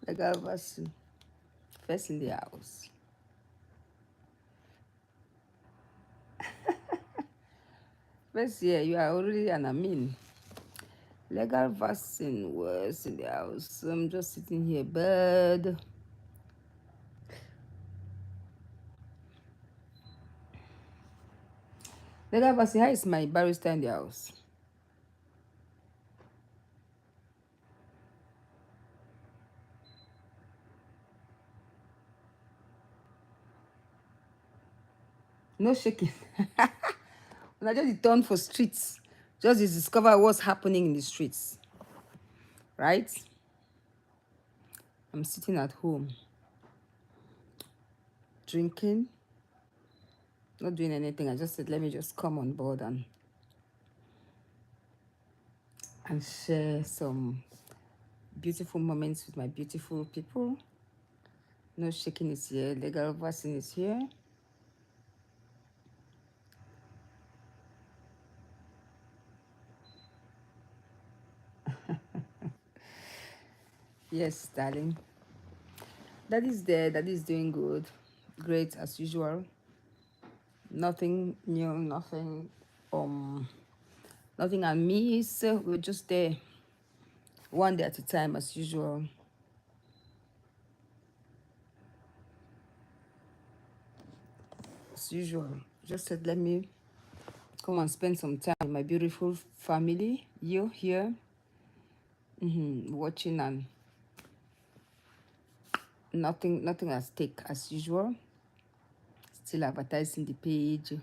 Legal vaccine. First in the house. First, yeah, you are already an admin. Legal vaccine was in the house. I'm just sitting here, bird. Legal vaccine, how is my barrister in the house? No shaking. When I just turn for streets, just to discover what's happening in the streets, right? I'm sitting at home, drinking, not doing anything. I just said, let me just come on board and share some beautiful moments with my beautiful people. No shaking is here. Legal vaccine is here. Yes, darling. That is there. That is doing good. Great as usual. Nothing new. Nothing amiss. We're just there, one day at a time as usual. As usual. Just said, let me come and spend some time with my beautiful family. You here, watching, and nothing at stake as usual. Still advertising the page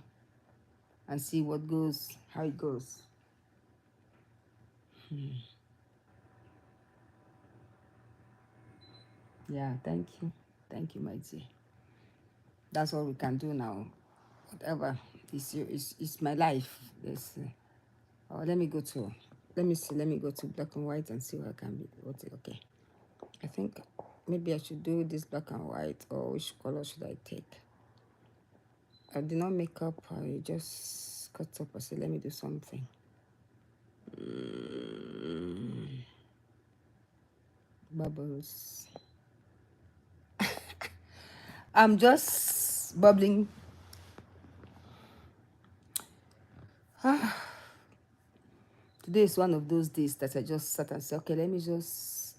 and see what goes, how it goes. Yeah, thank you, my dear. That's all we can do now. Whatever is my life. Yes. Oh, let me go to. Let me see. Let me go to black and white and see what I can be. Okay. I think maybe I should do this black and white, or which color should I take? I did not make up. I just cut up. I said, let me do something. Bubbles. I'm just bubbling. Today is one of those days that I just sat and said, okay, let me just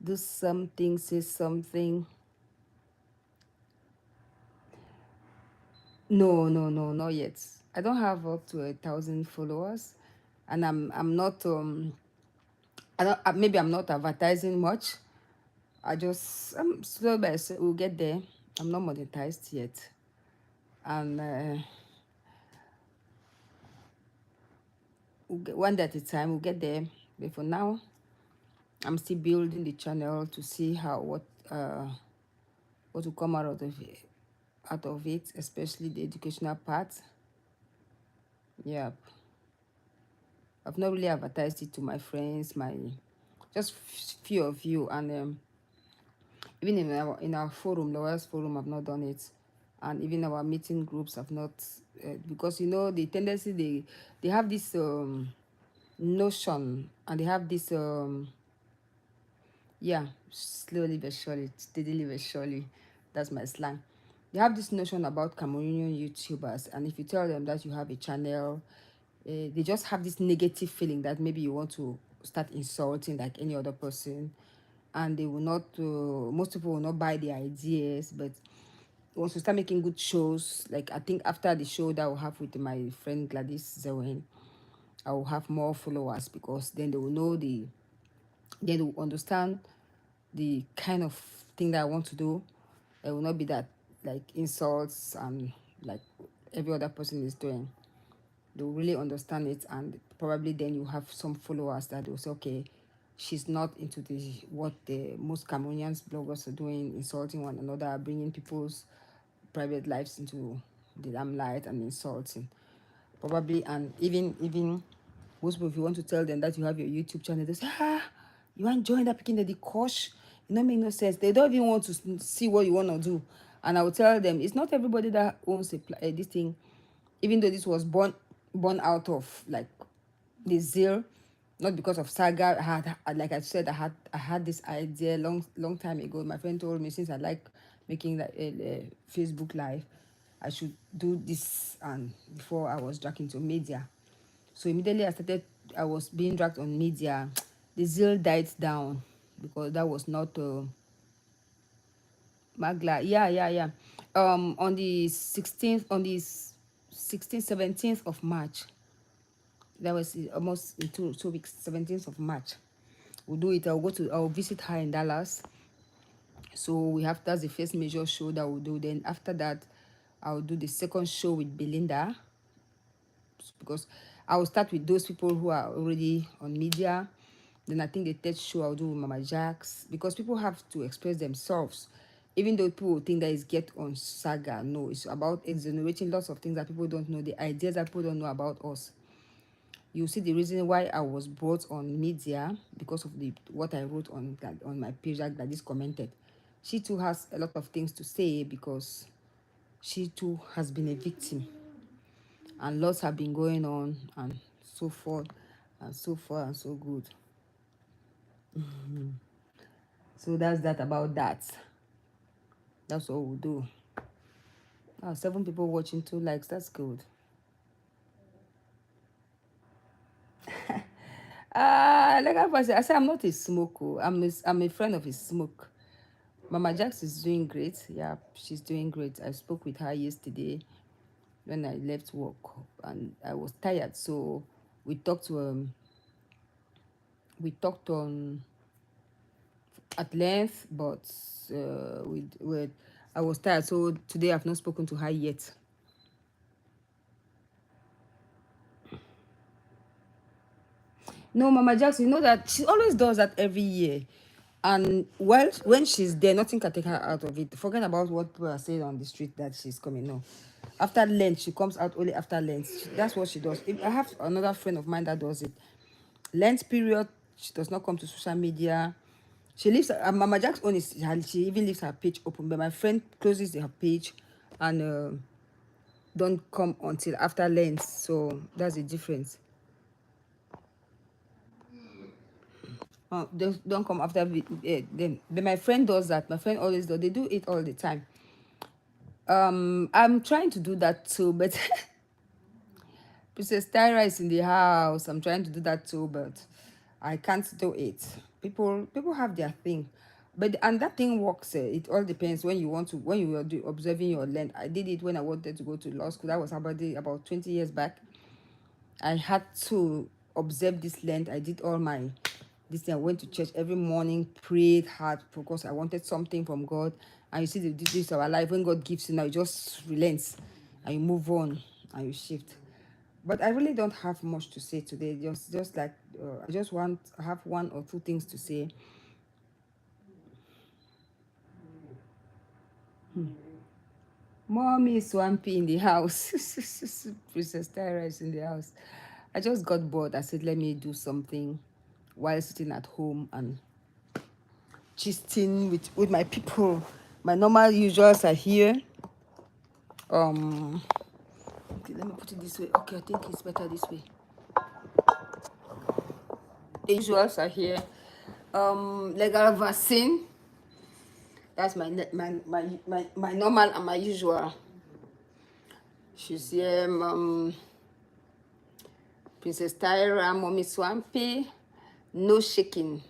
do something, say something. No, not yet. I don't have up to 1,000 followers, and I'm not I don't maybe I'm not advertising much. I just slow by slow we'll get there. I'm not monetized yet, and one day at a time we'll get there. But for now, I'm still building the channel to see what will come out of it, especially the educational part. Yep. I've not really advertised it to my friends, my just few of you, and even in our forum, lawyers forum, I've not done it, and even our meeting groups have not, because the tendency they have this notion, and they have this yeah, slowly but surely, steadily but surely, that's my slang. They have this notion about Cameroonian YouTubers, and if you tell them that you have a channel, they just have this negative feeling that maybe you want to start insulting like any other person, and they will not. Most people will not buy the ideas, but once we start making good shows, like I think after the show that I will have with my friend Gladys Zewen, I will have more followers, because then they will know they will understand the kind of thing that I want to do. It will not be that like insults and like every other person is doing. they'll really understand it, and probably then you have some followers that will say, okay, she's not into the what the most Cameroonians bloggers are doing, insulting one another, bringing people's private lives into the limelight and insulting. Probably, and even most people, if you want to tell them that you have your YouTube channel, they say, you want to join that picking the course? It don't make no sense. They don't even want to see what you want to do. And I will tell them, it's not everybody that owns this thing. Even though this was born out of like the zeal, not because of saga. Like I said, I had this idea long time ago. My friend told me, since I like making like a Facebook live, I should do this, and before I was dragged into media. So immediately I was being dragged on media. The zeal died down because that was not Magla. Yeah. On the 16th, on the 16th, 17th of March, that was almost in 2 weeks, 17th of March. We'll do it. I'll visit her in Dallas. So that's the first major show that we'll do. Then after that, I'll do the second show with Belinda, because I will start with those people who are already on media. Then I think the third show I'll do with Mama Jax, because people have to express themselves. Even though people think that it's get on saga, no, it's about exonerating lots of things that people don't know, the ideas that people don't know about us. You see the reason why I was brought on media, because of the what I wrote on my page that this commented. She too has a lot of things to say, because she too has been a victim, and lots have been going on, and so forth and so far and so good. So that's that about that. That's all we'll do. 7 people watching, 2 likes. That's good. Like I said, I'm not a smoker. I'm a friend of a smoke. Mama Jax is doing great. Yeah, she's doing great. I spoke with her yesterday when I left work, and I was tired, so we talked on at length, but I was tired, so today I've not spoken to her yet. No, Mama Jackson, you know that she always does that every year. And when she's there, nothing can take her out of it. Forget about what people are saying on the street that she's coming. No. After Lent, she comes out only after Lent. That's what she does. I have another friend of mine that does it. Lent period, she does not come to social media. She leaves Mama Jack's own is she even leaves her page open, but my friend closes her page and don't come until after Lent. So that's the difference. Don't come after them. But my friend does that. My friend always does. They do it all the time. I'm trying to do that too, but Princess Tyra is in the house. I'm trying to do that too, but I can't do it. People have their thing, and that thing works. It all depends when you were observing your land. I did it when I wanted to go to law school. That was about 20 years back. I had to observe this land. I did all my this thing. I went to church every morning, prayed hard because I wanted something from God. And you see the details of our life. When God gives you now, you just relents and you move on and you shift. But I really don't have much to say today. Just like I have 1 or 2 things to say. Mommy is swampy in the house. Princess Tyra is in the house. I just got bored. I said, let me do something while sitting at home and gisting with my people. My normal usuals are here. Okay, let me put it this way. Okay, I think it's better this way. The usuals are here. Legal vaccine. That's my normal and my usual. She's here. Princess Tyra, Mommy Swampy. No shaking.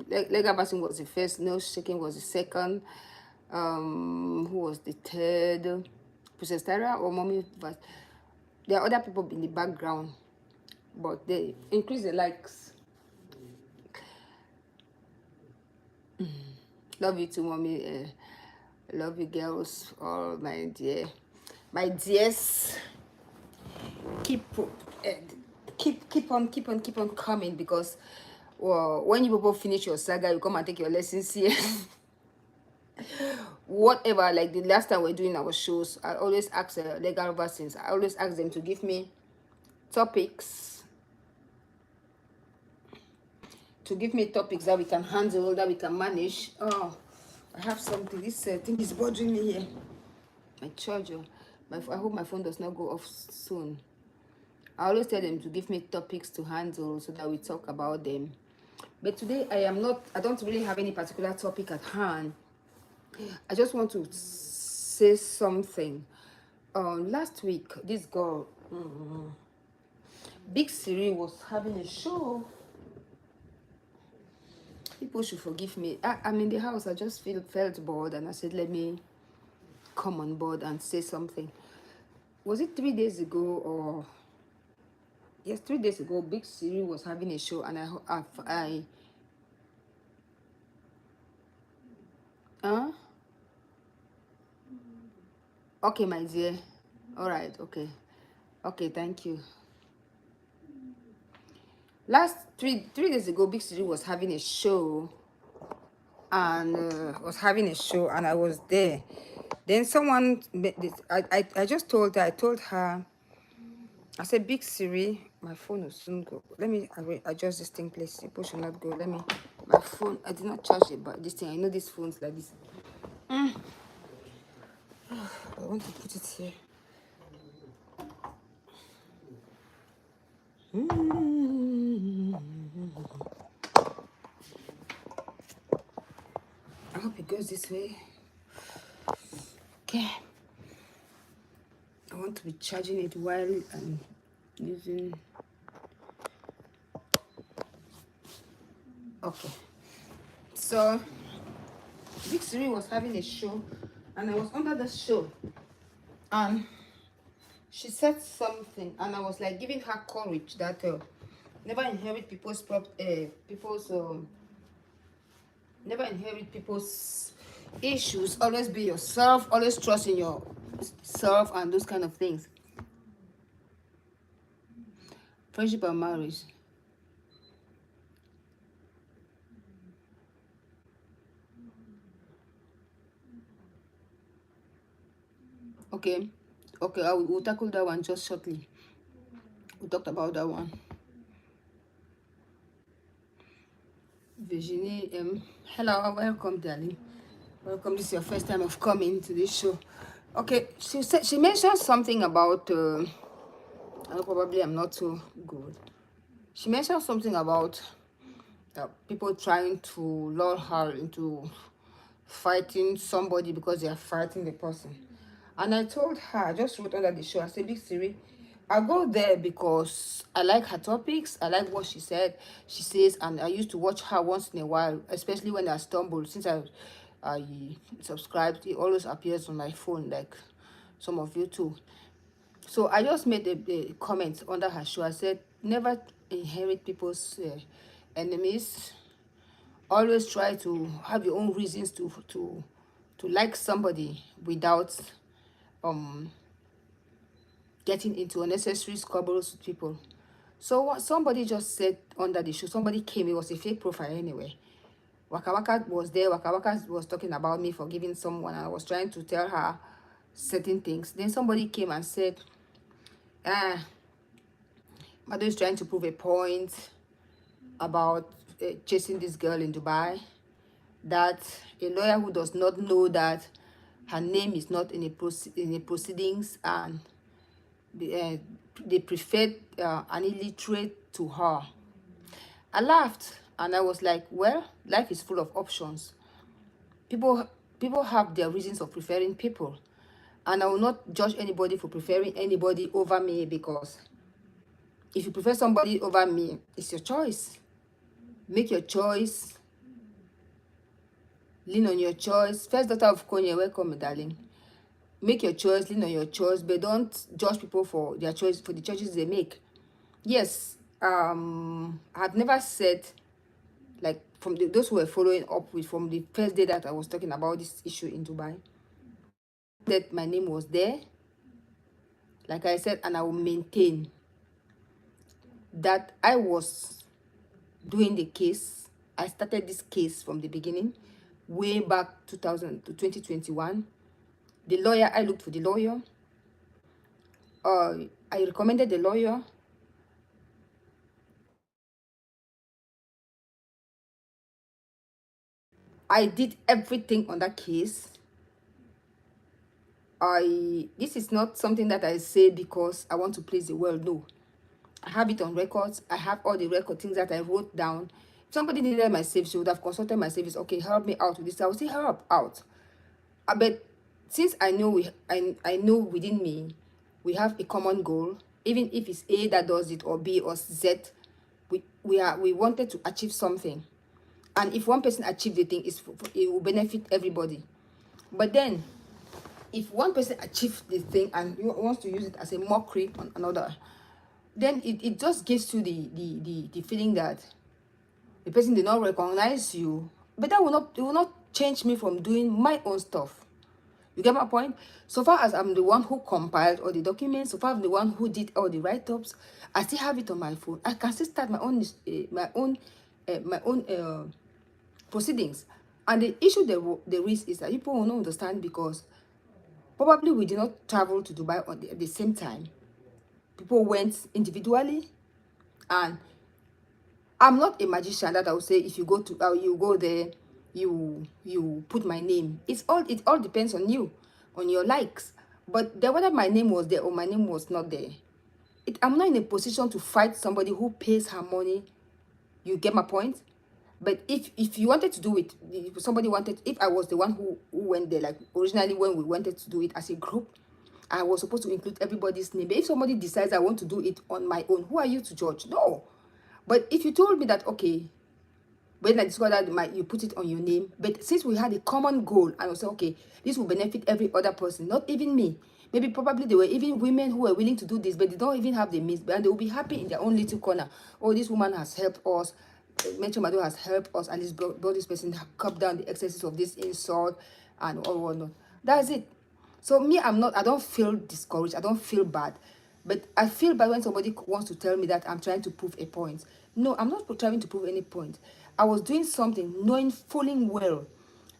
Legal vaccine was the first. No shaking was the second. Who was the third? Princess Tyra or Mommy? But there are other people in the background, but they increase the likes. Love you too, Mommy. Love you, girls. All my dears. Keep keep on coming, because well, when you people finish your saga, you come and take your lessons here. Whatever, like the last time we're doing our shows, I always ask legal persons, I always ask them to give me topics, that we can handle, that we can manage. Oh, I have something, this thing is bothering me here, my charger. I hope my phone does not go off soon. I always tell them to give me topics to handle so that we talk about them. But today I don't really have any particular topic at hand. I just want to say something. Last week, this girl, Big Siri, was having a show. People should forgive me. I'm in the house. I just felt bored, and I said, let me come on board and say something. Was it 3 days ago, or yes, 3 days ago? Big Siri was having a show, and huh? Okay, my dear. All right. Okay. Thank you. Last three days ago, Big City was having a show, and I was there. Then someone, I just told her, I said, Big Siri, my phone will soon go. Let me adjust this thing, please. People should not go. My phone, I did not charge it, but this thing, I know these phones like this. I want to put it here. I hope it goes this way. Okay. I want to be charging it while I'm using. Okay. So Big Siri was having a show, and I was under the show, and she said something, and I was like giving her courage that never inherit people's never inherit people's issues. Always be yourself. Always trust in yourself and those kind of things. Friendship and marriage. Okay. We'll tackle that one just shortly. We talked about that one. Virginie, hello, welcome, darling. Welcome. This is your first time of coming to this show. Okay, she mentioned something about. Probably I'm not so good. She mentioned something about people trying to lure her into fighting somebody because they are fighting the person. And I told her, I just wrote under the show, I said, Big Siri, I go there because I like her topics, I like what she says, and I used to watch her once in a while, especially when I stumble. Since I subscribed, it always appears on my phone, like some of you too. So I just made a comment under her show. I said, never inherit people's enemies. Always try to have your own reasons to like somebody without getting into unnecessary squabbles with people. So what somebody just said under the show, somebody came, it was a fake profile anyway. Waka Waka was there. Waka Waka was talking about me forgiving someone. I was trying to tell her certain things. Then somebody came and said, Mado is trying to prove a point about chasing this girl in Dubai, that a lawyer who does not know that her name is not in the proceedings, and they preferred an illiterate to her. I laughed, and I was like, well, life is full of options. People have their reasons of preferring people, and I will not judge anybody for preferring anybody over me, because if you prefer somebody over me, it's your choice. Make your choice. Lean on your choice. First daughter of Konya, welcome, darling. Make your choice, lean on your choice, but don't judge people for their choice, for the choices they make. Yes, I've never said, like, from those who were following up with from the first day that I was talking about this issue in Dubai, that my name was there. Like I said, and I will maintain that I was doing the case. I started this case from the beginning, way back 2000 to 2021. The lawyer, I looked for the lawyer. I recommended the lawyer. I did everything on that case. This is not something that I say because I want to please the world. No, I have it on records. I have all the record things that I wrote down. If somebody needed my service, she would have consulted my service. Okay, help me out with this. I will say help out. But since I know I know within me, we have a common goal. Even if it's A that does it or B or Z, we wanted to achieve something. And if one person achieved the thing, it will benefit everybody. But then, if one person achieves the thing and wants to use it as a mockery on another, then it just gives you the feeling that the person did not recognize you. But that will not change me from doing my own stuff. You get my point? So far as I'm the one who compiled all the documents, so far I'm the one who did all the write-ups, I still have it on my phone. I can still start my own proceedings. And the issue there is that people will not understand because probably we did not travel to Dubai at the same time. People went individually, and I'm not a magician that I will say if you go to you go there, you put my name. It all depends on you, on your likes. But there, whether my name was there or my name was not there, I'm not in a position to fight somebody who pays her money. You get my point? But if you wanted to do it, if somebody wanted, if I was the one who went there, like originally when we wanted to do it as a group, I was supposed to include everybody's name. But if somebody decides I want to do it on my own, who are you to judge? No. But if you told me that, okay, when I discovered that you put it on your name, but since we had a common goal, and I was like, okay, this will benefit every other person, not even me. Maybe probably there were even women who were willing to do this, but they don't even have the means, and they will be happy in their own little corner. Oh, this woman has helped us. Metro Mado has helped us, and this brought this person cut down the excesses of this insult and all whatnot. That's it. So me, I don't feel discouraged. I don't feel bad. But I feel bad when somebody wants to tell me that I'm trying to prove a point. No, I'm not trying to prove any point. I was doing something knowing fully well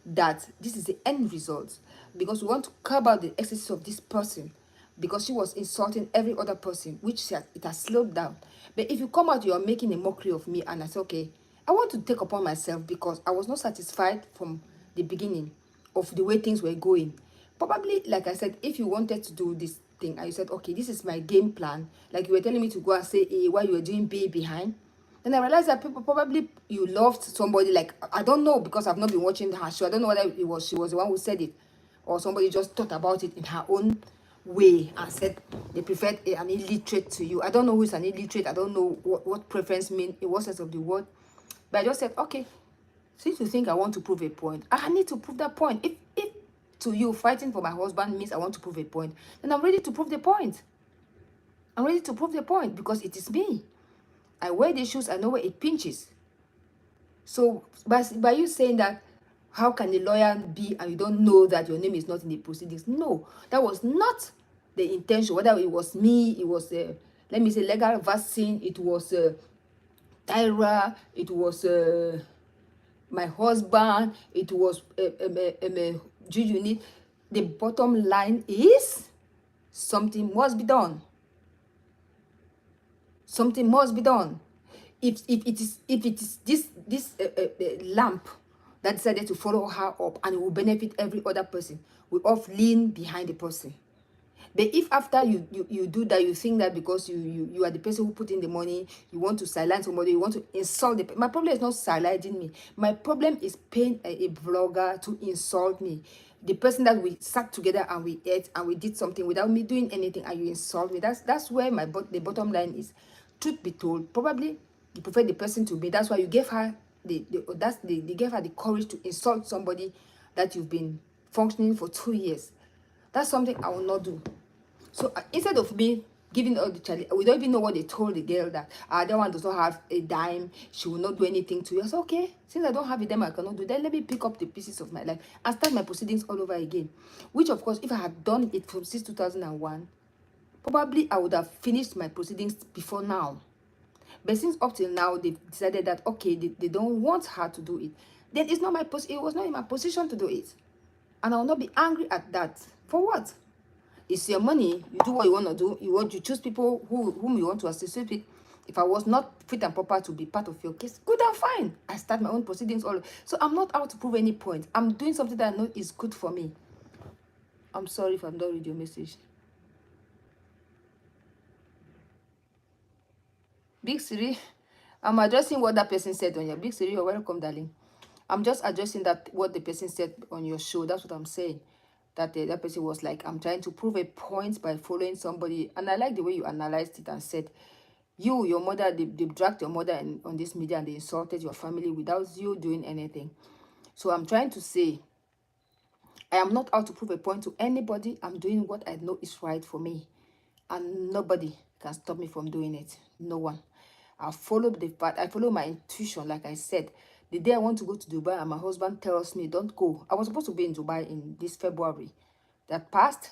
that this is the end result, because we want to curb out the excesses of this person, because she was insulting every other person, which it has slowed down. But if you come out, you are making a mockery of me, and I say, okay, I want to take upon myself because I was not satisfied from the beginning of the way things were going. Probably, like I said, if you wanted to do this thing and you said, okay, this is my game plan, like you were telling me to go and say A while you were doing B behind, then I realized that people probably you loved somebody, like I don't know, because I've not been watching her show. I don't know whether she was the one who said it, or somebody just thought about it in her own way and said they preferred an illiterate to you. I don't know who is an illiterate. I don't know what preference mean in what sense of the word. But I just said, okay, since you think I want to prove a point, I need to prove that point. If to you fighting for my husband means I want to prove a point, then I'm ready to prove the point. I'm ready to prove the point because it is me. I wear the shoes, I know where it pinches. So by you saying that, how can a lawyer be and you don't know that your name is not in the proceedings? No, that was not the intention. Whether it was me, it was let me say legal vaccine, it was Tyra, it was my husband, it was do you need, the bottom line is something must be done. Something must be done. If it is this lamp that decided to follow her up and it will benefit every other person, we all lean behind the person. But if after you do that, you think that because you are the person who put in the money, you want to silence somebody, you want to insult my problem is not silencing me. My problem is paying a vlogger to insult me. The person that we sat together and we ate and we did something without me doing anything, and you insult me. That's where the bottom line is. Truth be told, probably you prefer the person to be. That's why you gave her they gave her the courage to insult somebody that you've been functioning for 2 years. That's something I will not do. So instead of me giving all the challenge, we don't even know what they told the girl, that that one does not have a dime, she will not do anything to you. I said, okay, since I don't have a dime, I cannot do that. Let me pick up the pieces of my life and start my proceedings all over again. Which, of course, if I had done it from since 2001, probably I would have finished my proceedings before now. But since up till now they've decided that okay, they don't want her to do it, then it's not it was not in my position to do it. And I will not be angry at that. For what? It's your money. You do what you want to do. You choose people whom you want to associate with. If I was not fit and proper to be part of your case, good and fine. I start my own proceedings all. So I'm not out to prove any point. I'm doing something that I know is good for me. I'm sorry if I'm not reading your message. Big Siri, I'm addressing what that person said on your Big Siri. You're welcome, darling. I'm just addressing that what the person said on your show. That's what I'm saying. That that person was like, I'm trying to prove a point by following somebody. And I like the way you analyzed it and said, your mother, they dragged your mother on this media and they insulted your family without you doing anything. So I'm trying to say, I am not out to prove a point to anybody. I'm doing what I know is right for me. And nobody can stop me from doing it. No one. I follow the path. I follow my intuition, like I said. The day I want to go to Dubai and my husband tells me, don't go. I was supposed to be in Dubai in this February. That passed.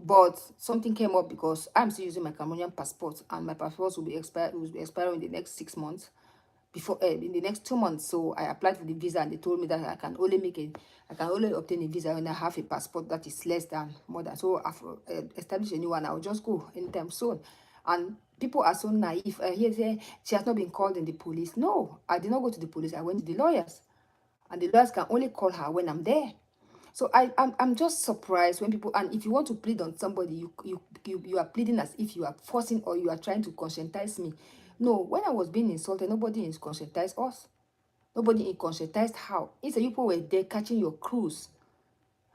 But something came up because I'm still using my Cameroonian passport. And my passport will be expiring in the next 6 months. Before in the next 2 months. So I applied for the visa and they told me that I can only obtain a visa when I have a passport that is less than more than. So I've established a new one. I'll just go anytime soon. And people are so naive. I hear say she has not been called in the police. No, I did not go to the police. I went to the lawyers, and the lawyers can only call her when I'm there. So I'm just surprised when people, and if you want to plead on somebody, you are pleading as if you are forcing or you are trying to conscientize me. No, when I was being insulted, nobody conscientized us. Nobody conscientized how. Instead, people were there catching your cruise.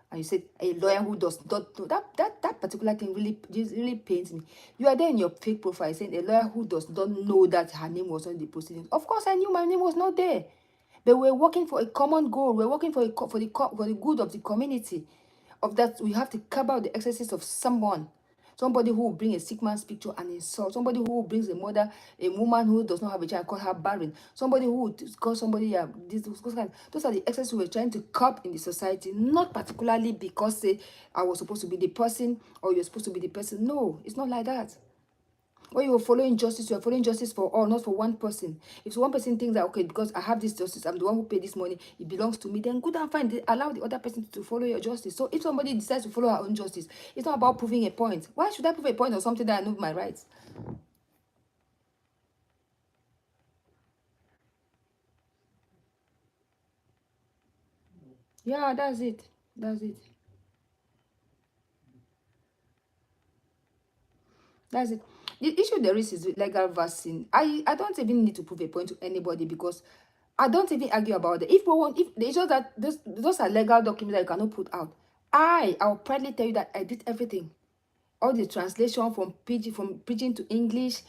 And you said a lawyer who does not know that particular thing really pains me. You are there in your fake profile saying a lawyer who does not know that her name was on the proceedings. Of course, I knew my name was not there. But we're working for a common goal. We're working for the good of the community. Of that, we have to cover out the excesses of someone. Somebody who will bring a sick man's picture and insult. Somebody who brings a woman who does not have a child, call her barren. Somebody who would call somebody, those are the excesses we're trying to curb in the society. Not particularly because, say, I was supposed to be the person or you're supposed to be the person. No, it's not like that. When you are following justice, you are following justice for all, not for one person. If one person thinks that, okay, because I have this justice, I'm the one who paid this money, it belongs to me, then good and fine, allow the other person to follow your justice. So if somebody decides to follow her own justice, it's not about proving a point. Why should I prove a point on something that I know my rights? Yeah, that's it. That's it. That's it. The issue there is with legal vaccine. I don't even need to prove a point to anybody because I don't even argue about it. If we want, if it's just that those are legal documents that you cannot put out. I'll proudly tell you that I did everything. All the translation from pidgin to English,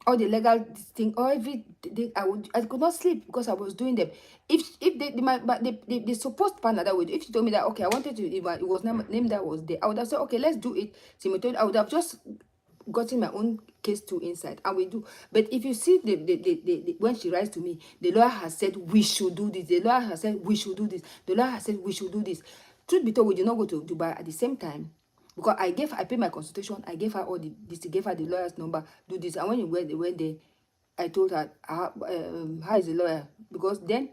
all the legal thing, all everything. I could not sleep because I was doing them. If the supposed partner that would, if she told me that okay, I wanted to, if it was name that was there, I would have said okay, let's do it. Simultaneously, I would have just gotten my own case to inside and we do. But if you see when she writes to me, the lawyer has said we should do this, the lawyer has said we should do this, the lawyer has said we should do this. Truth be told, we did not go to Dubai at the same time because I paid my consultation, I gave her all this, gave her the lawyer's number, do this. And when you went there, I told her how is the lawyer, because then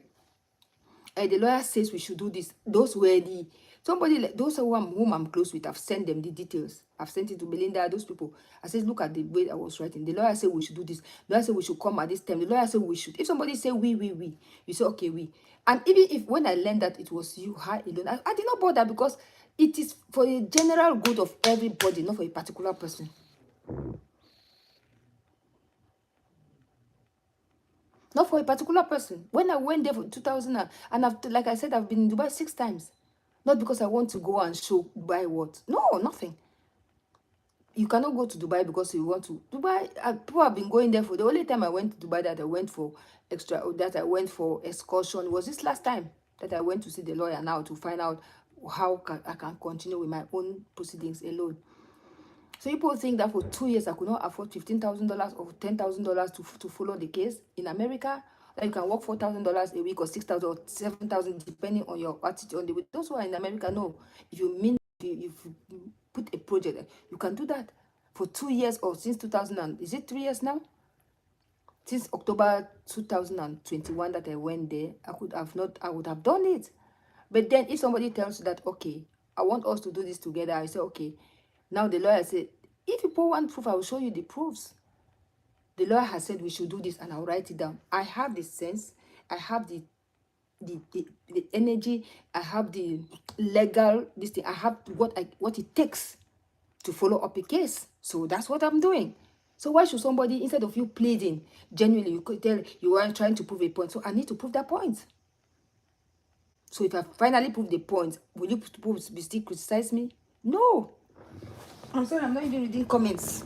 the lawyer says we should do this. Those were the somebody like those whom I'm close with. I've sent them the details. I've sent it to Belinda. Those people. I said, look at the way I was writing. The lawyer said we should do this. The lawyer said we should come at this time. The lawyer said we should. If somebody say we, you say okay we. And even if when I learned that it was you, her alone, I did not bother because it is for the general good of everybody, not for a particular person. Not for a particular person. When I went there for 2000 and I've, like I said, I've been in Dubai 6 times. Not because I want to go and show Dubai what. No, nothing. You cannot go to Dubai because you want to. Dubai, people have been going there for the only time I went to Dubai that I went for that I went for excursion was this last time that I went to see the lawyer now to find out how I can continue with my own proceedings alone. So people think that for 2 years I could not afford $15,000 or $10,000 to follow the case in America. That you can work $4,000 a week or 6,000 or 7,000 depending on your attitude on the way. Those who are in America know if you mean if you put a project, you can do that for 2 years or since 2000 and is it 3 years now? Since October 2021 that I went there, I would have done it. But then if somebody tells you that, okay, I want us to do this together, I say, okay. Now the lawyer said, if you put one proof, I will show you the proofs. The lawyer has said we should do this, and I'll write it down. I have the sense, I have the energy, I have the legal this thing, I have what it takes to follow up a case. So that's what I'm doing. So why should somebody, instead of you pleading genuinely, you could tell you are trying to prove a point, so I need to prove that point. So if I finally prove the point, will you still criticize me? No. I'm sorry, I'm not even reading comments.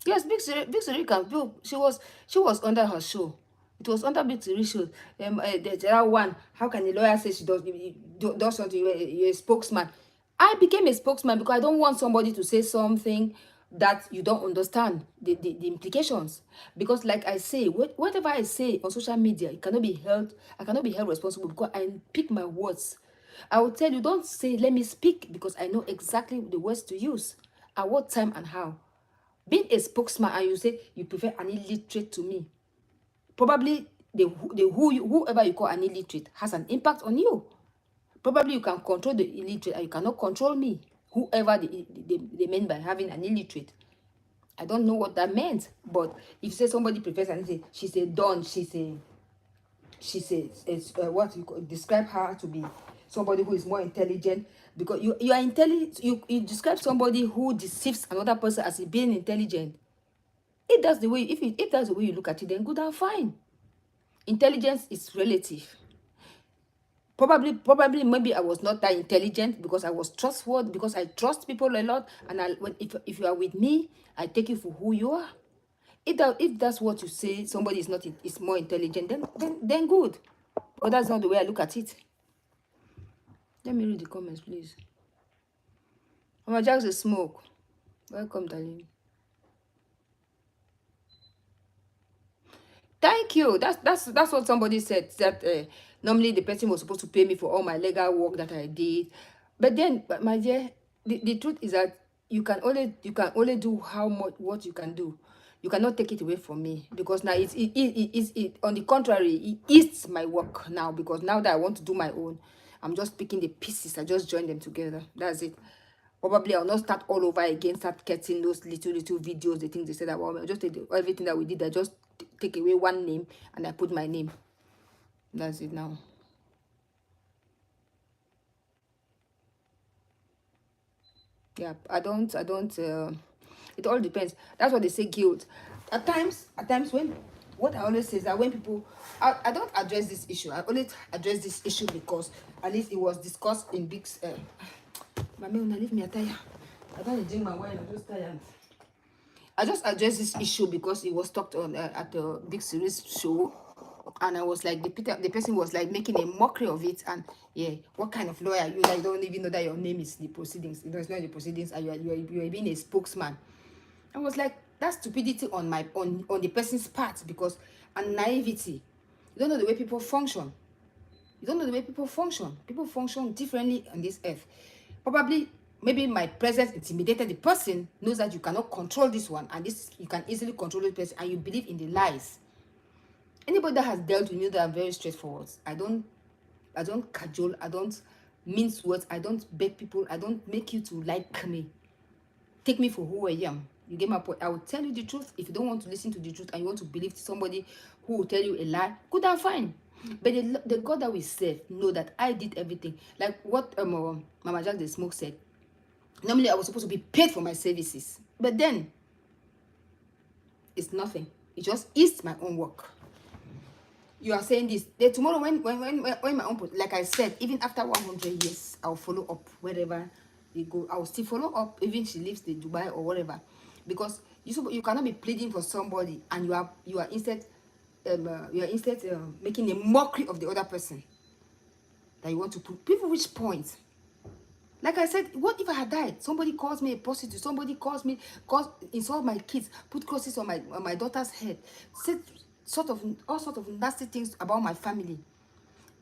Yes, Big Siri can do. She was under her show. It was under Big Siri show. There are one. How can the lawyer say she does something? You're a spokesman. I became a spokesman because I don't want somebody to say something that you don't understand the implications. Because like I say, whatever I say on social media, it cannot be held. I cannot be held responsible because I pick my words. I will tell you, don't say let me speak, because I know exactly the words to use, at what time and how. Being a spokesman and you say you prefer an illiterate to me, probably whoever you call an illiterate has an impact on you. Probably you can control the illiterate and you cannot control me, whoever they meant by having an illiterate. I don't know what that meant, but if you say somebody prefers and say she's a don, what you describe her to be somebody who is more intelligent, because you are intelligent. You describe somebody who deceives another person as being intelligent. If that's the way, if that's the way you look at it, then good and fine. Intelligence is relative. Probably maybe I was not that intelligent because I was trustworthy, because I trust people a lot, and if you are with me, I take you for who you are. If that's what you say, somebody is more intelligent, then good. But that's not the way I look at it. Let me read the comments, please. Mama Jack's a smoke. Welcome, darling. Thank you. That's what somebody said. That normally the person was supposed to pay me for all my legal work that I did, but my dear, the truth is that you can only do how much what you can do. You cannot take it away from me, because now it on the contrary, it eats my work now, because now that I want to do my own, I'm just picking the pieces. I just join them together. That's it. Probably I'll not start all over again, start getting those little videos, the things they said about me. I'll just take everything that we did. I just take away one name and I put my name. That's it now. Yeah, I don't it all depends. That's what they say, guilt. At times when what I always say is that when people I don't address this issue. I only address this issue because at least it was discussed in big my man, leave me a tire. I don't drink my wine, I'm just tired. I just addressed this issue because it was talked on at the big series show, and I was like, the person was like making a mockery of it, and yeah, what kind of lawyer are you that you don't even know that your name is the proceedings? You know, it's not in the proceedings, and you are being a spokesman. I was like, that's stupidity on the person's part, because and naivety. You don't know the way people function. You don't know the way people function. People function differently on this earth. Probably, maybe my presence intimidated the person, knows that you cannot control this one, and this you can easily control the person, and you believe in the lies. Anybody that has dealt with me, that I'm very straightforward. I don't cajole. I don't mince words. I don't beg people. I don't make you to like me. Take me for who I am. You get my point. I will tell you the truth. If you don't want to listen to the truth and you want to believe somebody who will tell you a lie, good and fine. But the God that we serve know that I did everything. Like what Mama Jack the Smoke said. Normally I was supposed to be paid for my services, but then it's nothing. It just is my own work. You are saying this. Then tomorrow when my own, like I said, even after 100 years, I'll follow up wherever they go. I'll still follow up, even she lives in Dubai or whatever, because you cannot be pleading for somebody and you are instead making a mockery of the other person that you want to put people. Which point? Like I said, what if I had died? Somebody calls me a prostitute. Somebody insult my kids, put crosses on my daughter's head, said all sort of nasty things about my family,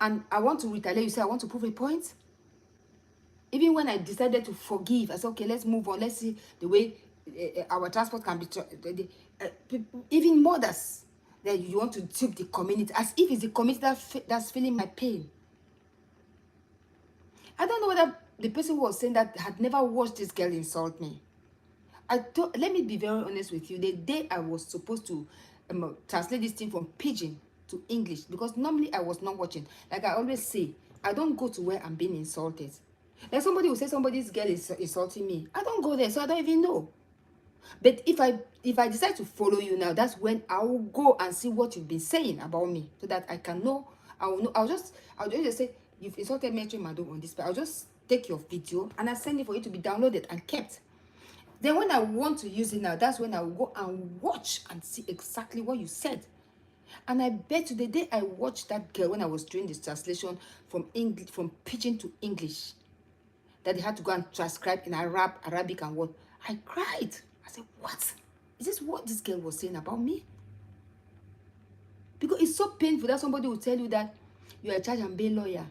and I want to retaliate. You say I want to prove a point. Even when I decided to forgive, I said, okay, let's move on. Let's see the way our transport can be. Even mothers, that you want to dupe the community, as if it's the community that's feeling my pain. I don't know whether the person who was saying that had never watched this girl insult me. Let me be very honest with you. The day I was supposed to translate this thing from pidgin to English, because normally I was not watching. Like I always say, I don't go to where I'm being insulted. Like somebody will say somebody's girl is insulting me. I don't go there, so I don't even know. But if I decide to follow you now, that's when I will go and see what you've been saying about me, so that I can know. I will know. I'll just say you've insulted me, Mado, on this. But I'll just take your video and I send it for you to be downloaded and kept. Then when I want to use it now, that's when I will go and watch and see exactly what you said. And I bet you the day I watched that girl when I was doing this translation from English, from pidgin to English, that they had to go and transcribe in Arabic and what, I cried. I said, what? Is this what this girl was saying about me? Because it's so painful that somebody will tell you that you are a charge and bail lawyer.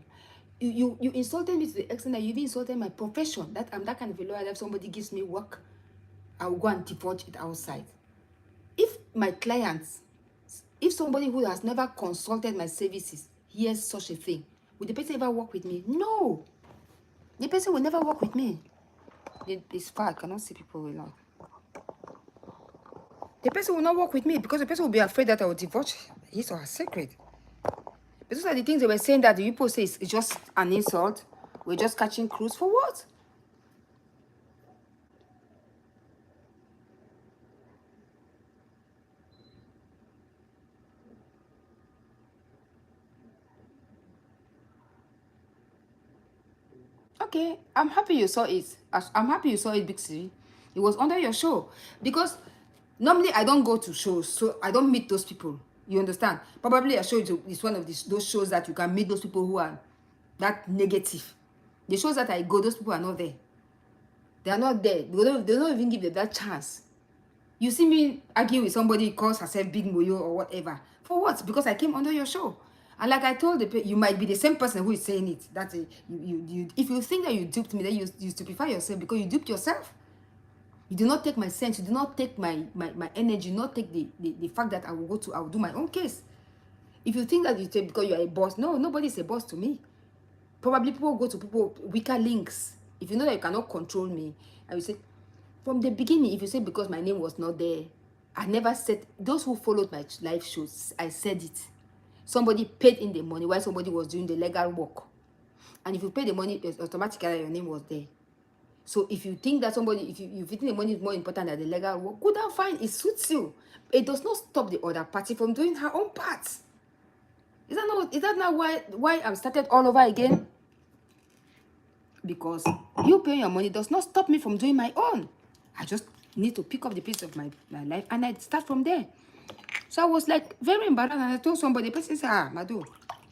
You insulted me to the extent that you even insulted my profession. That I'm that kind of a lawyer that if somebody gives me work, I will go and divulge it outside. If my clients, if somebody who has never consulted my services hears such a thing, will the person ever work with me? No. The person will never work with me. It's far, I cannot see people a lot. The person will not work with me because the person will be afraid that I will divulge his or her secret. But those are the things they were saying that the people say it's just an insult. We're just catching crews for what? Okay, I'm happy you saw it. I'm happy you saw it, Big C. It was under your show. Because normally I don't go to shows, so I don't meet those people. You understand? Probably a show is one of those shows that you can meet those people who are that negative. The shows that I go, those people are not there. They are not there. They don't even give them that chance. You see me argue with somebody who calls herself Big Moyo or whatever. For what? Because I came under your show. And like I told you might be the same person who is saying it. That's if you think that you duped me, then you stupefy yourself because you duped yourself. You do not take my sense. You do not take my energy. You do not take the fact that I will do my own case. If you think that you take because you are a boss, no, nobody is a boss to me. Probably people go to people weaker links. If you know that you cannot control me, and you say, from the beginning, if you say because my name was not there, I never said, those who followed my live shows, I said it. Somebody paid in the money while somebody was doing the legal work. And if you pay the money, automatically your name was there. So if you think that if you think the money is more important than the legal work, good and fine, it suits you. It does not stop the other party from doing her own part. Is that not why I'm started all over again? Because you paying your money does not stop me from doing my own. I just need to pick up the piece of my life and I start from there. So I was like very embarrassed and I told somebody, the person said, Madu,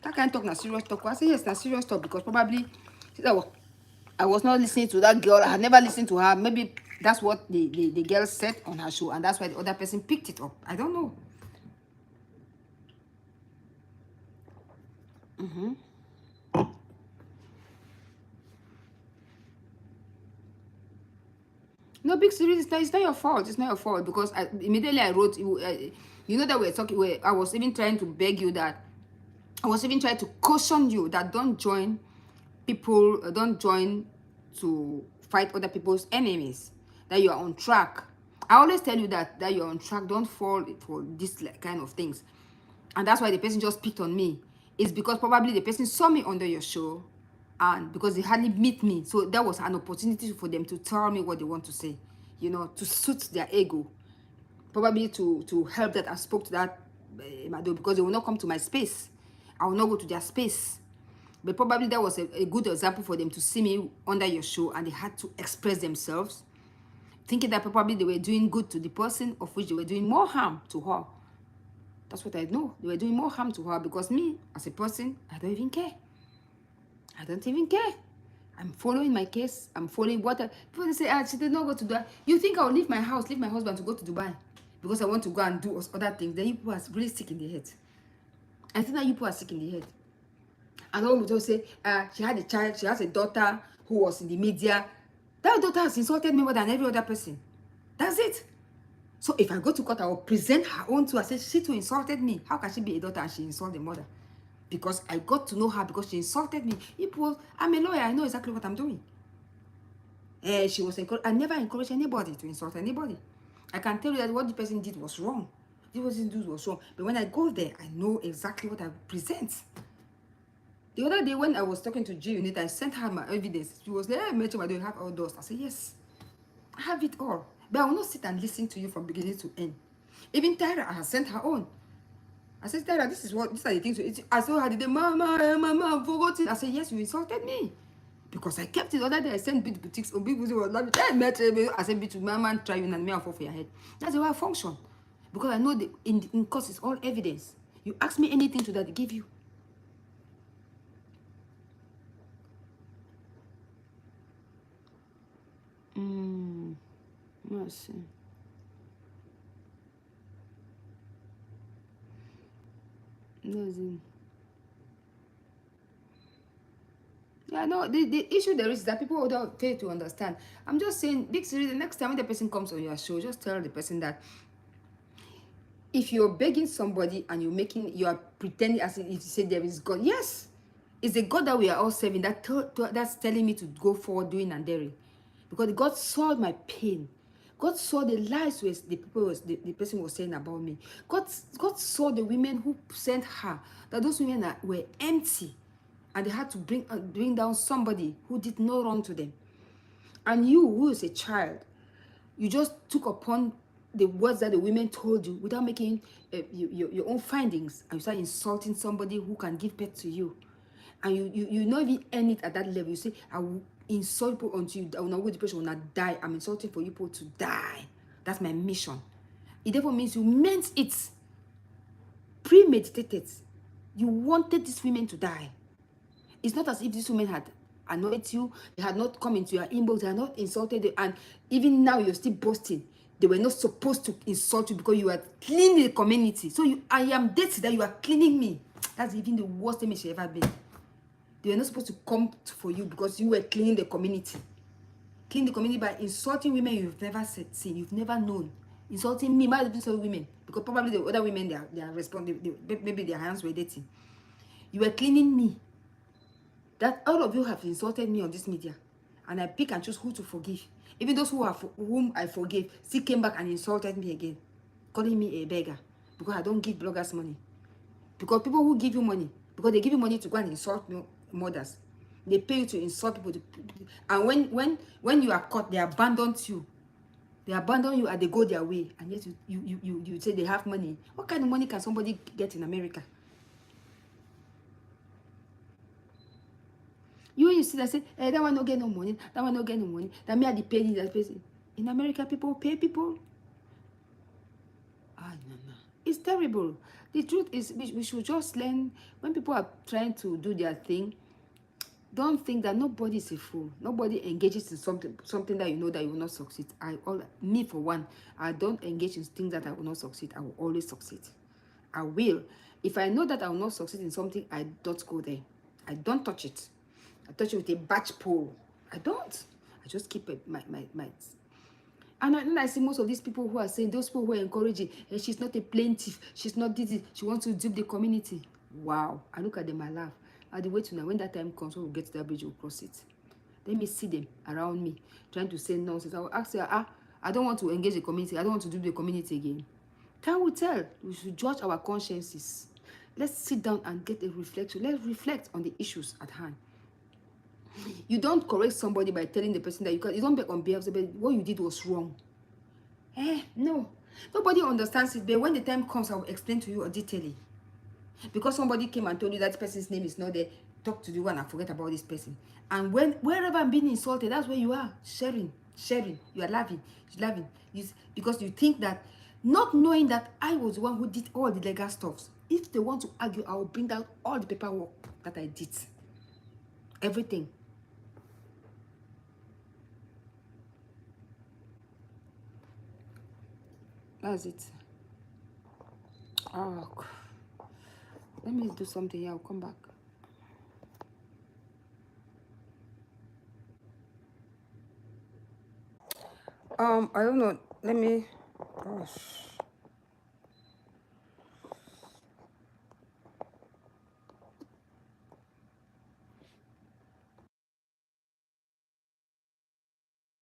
that can't talk na serious talk. I said, yes, na serious talk because probably I was not listening to that girl. I had never listened to her. Maybe that's what the girl said on her show and that's why the other person picked it up. I don't know. No, big series. It's not your fault. It's not your fault because immediately I wrote. You know that we're talking. I was even trying to beg you that. I was even trying to caution you that don't join people. Don't join to fight other people's enemies. That you are on track. I always tell you that you are on track. Don't fall for this kind of things. And that's why the person just picked on me. It's because probably the person saw me under your show and because they hardly meet me. So that was an opportunity for them to tell me what they want to say, you know, to suit their ego. Probably to help that I spoke to that Mado because they will not come to my space. I will not go to their space. But probably that was a good example for them to see me under your show and they had to express themselves, thinking that probably they were doing good to the person of which they were doing more harm to her. That's what I know. They were doing more harm to her because me, as a person, I don't even care. I don't even care. I'm following my case. I'm following what people say, she did not go to Dubai. You think I'll leave my house, leave my husband to go to Dubai because I want to go and do other things? Then you people are really sick in the head. I think that you people are sick in the head. And all we just say, she had a child, she has a daughter, who was in the media. That daughter has insulted me more than every other person. That's it. So if I go to court, I will present her own too. I say, she too insulted me. How can she be a daughter and she insult the mother? Because I got to know her because she insulted me. I'm a lawyer. I know exactly what I'm doing. She was I never encouraged anybody to insult anybody. I can tell you that what the person did was wrong. What the person did was wrong. But when I go there, I know exactly what I present. The other day when I was talking to G Unit, I sent her my evidence. She was like, hey, Metro, I don't have all those. I said, yes, I have it all. But I will not sit and listen to you from beginning to end. Even Tyra, I have sent her own. I said, Tyra, these are the things. I saw her the day, Mama, I forgot it. I said, yes, you insulted me. Because I kept it the other day. I sent Bit Boutiques. Big Boutique was like, hey, Metro. I said, Bit, my man, try you and me, I'll fall for your head. That's the way I function. Because I know in course it's all evidence. You ask me anything to that, they give you. Let's see. Yeah, no, the issue there is that people don't fail to understand. I'm just saying, big series, the next time when the person comes on your show, just tell the person that if you're begging somebody and you are pretending as if you say there is God, yes, it's a God that we are all serving that's telling me to go forward doing and daring, because God saw my pain. God saw the lies the person was saying about me. God saw the women who sent her, that those women were empty, and they had to bring down somebody who did no wrong to them. And you, who is a child, you just took upon the words that the women told you without making your own findings, and you start insulting somebody who can give birth to you, and you not even end it at that level. You say, I will insult people until you, I will not go to depression, will not die. I'm insulting for you people to die. That's my mission. It therefore means you meant it, premeditated. You wanted these women to die. It's not as if these women had annoyed you, they had not come into your inbox, they had not insulted you, and even now you're still boasting. They were not supposed to insult you because you are cleaning the community. So I am dirty that you are cleaning me. That's even the worst image she ever been. They were not supposed to come for you because you were cleaning the community. Clean the community by insulting women you've never seen, you've never known. Insulting me, might have been some women, because probably the other women they are responding, maybe their hands were dirty. You were cleaning me. That all of you have insulted me on this media, and I pick and choose who to forgive. Even those whom I forgave still came back and insulted me again, calling me a beggar because I don't give bloggers money. Because people who give you money, because they give you money to go and insult mothers, they pay you to insult people. And when you are caught, they abandon you. They abandon you and they go their way. And yet you say they have money. What kind of money can somebody get in America? You see that say, hey, that one no get no money, that one no get no money, that me are the paying that person. In America, people pay people. No. It's terrible. The truth is, we should just learn, when people are trying to do their thing, don't think that nobody is a fool. Nobody engages in something that you know that you will not succeed. Me for one, I don't engage in things that I will not succeed. I will always succeed. I will. If I know that I will not succeed in something, I don't go there. I don't touch it. I touch it with a batch pole. I don't. I just keep it, my. And then I see most of these people who are saying, those people who are encouraging, hey, she's not a plaintiff, she's not this, she wants to dupe the community. Wow. I look at them, I laugh. At the way to now, when that time comes, when we get to that bridge, we'll cross it. Let me see them around me, trying to say nonsense. I will ask her, I don't want to engage the community. I don't want to dupe the community again. Time will tell. We should judge our consciences. Let's sit down and get a reflection. Let's reflect on the issues at hand. You don't correct somebody by telling the person that you don't beg on behalf of somebody, what you did was wrong. No. Nobody understands it, but when the time comes, I will explain to you detailing. Because somebody came and told you that person's name is not there, talk to the one and forget about this person. And wherever I'm being insulted, that's where you are, sharing. You are laughing. Because you think that, not knowing that I was the one who did all the legal stuff. If they want to argue, I will bring out all the paperwork that I did. Everything. That's it. Let me do something here. I'll come back. I don't know. Let me. Gosh.